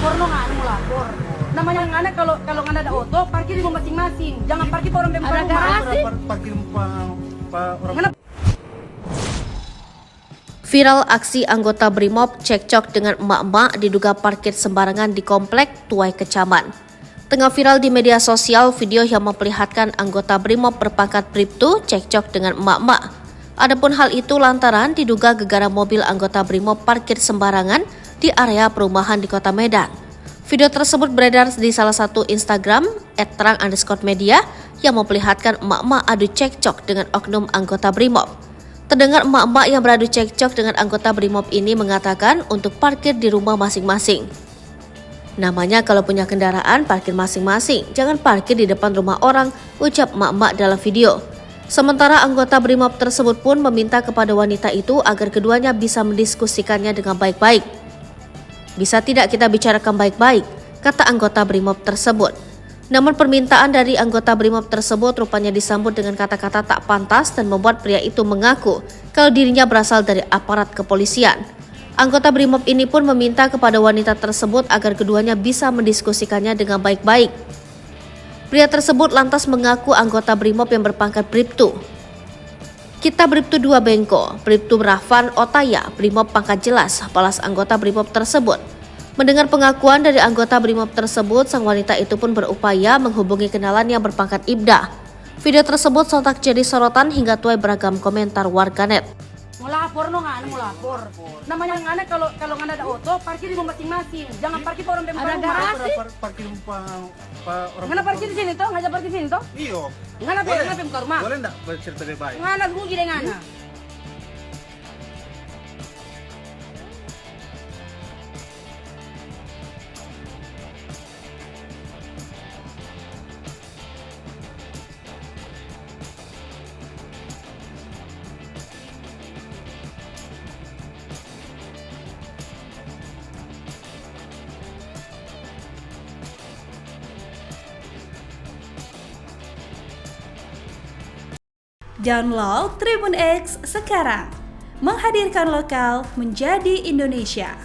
lapor no nggak mau lapor. Namanya nggak kalau nggak ada auto parkir di rumah masing-masing. Jangan parkir orang pembuka Ada rumah. garasi. Parkir orang. Kenapa? Viral aksi anggota Brimob cekcok dengan emak-emak diduga parkir sembarangan di komplek Tuai Kecaman. Tengah viral di media sosial video yang memperlihatkan anggota Brimob berpangkat Bribtu cekcok dengan emak-emak. Adapun hal itu lantaran diduga gegara mobil anggota Brimob parkir sembarangan di area perumahan di Kota Medan. Video tersebut beredar di salah satu Instagram @terang_media yang memperlihatkan emak-emak adu cekcok dengan oknum anggota Brimob. Terdengar emak-emak yang beradu cekcok dengan anggota Brimob ini mengatakan untuk parkir di rumah masing-masing. Namanya kalau punya kendaraan parkir masing-masing, jangan parkir di depan rumah orang, ucap emak-emak dalam video. Sementara anggota Brimob tersebut pun meminta kepada wanita itu agar keduanya bisa mendiskusikannya dengan baik-baik. Bisa tidak kita bicarakan baik-baik, kata anggota Brimob tersebut. Namun permintaan dari anggota Brimob tersebut rupanya disambut dengan kata-kata tak pantas dan membuat pria itu mengaku kalau dirinya berasal dari aparat kepolisian. Anggota Brimob ini pun meminta kepada wanita tersebut agar keduanya bisa mendiskusikannya dengan baik-baik. Pria tersebut lantas mengaku anggota Brimob yang berpangkat Bribtu. Kita Bribtu 2 Bengko, Bribtu Rafan Otaya, Brimob pangkat jelas, balas anggota Brimob tersebut. Mendengar pengakuan dari anggota Brimob tersebut, sang wanita itu pun berupaya menghubungi kenalan yang berpangkat Ibda. Video tersebut sontak jadi sorotan hingga tuai beragam komentar warganet. Mau lapor no nggak mau lapor. Namanya nggak kalau nggak ada auto parkir di rumah masing-masing. Jangan parkir orang pembuka Ada rumah. garasi. Parkir orang. Nggak parkir di sini toh, nggak parkir di sini toh. Iyo. Nggak pembuka rumah. Boleh enggak bercerita lebih baik? Nggak rugi deh nggak. Download Tribun X sekarang, menghadirkan lokal menjadi Indonesia.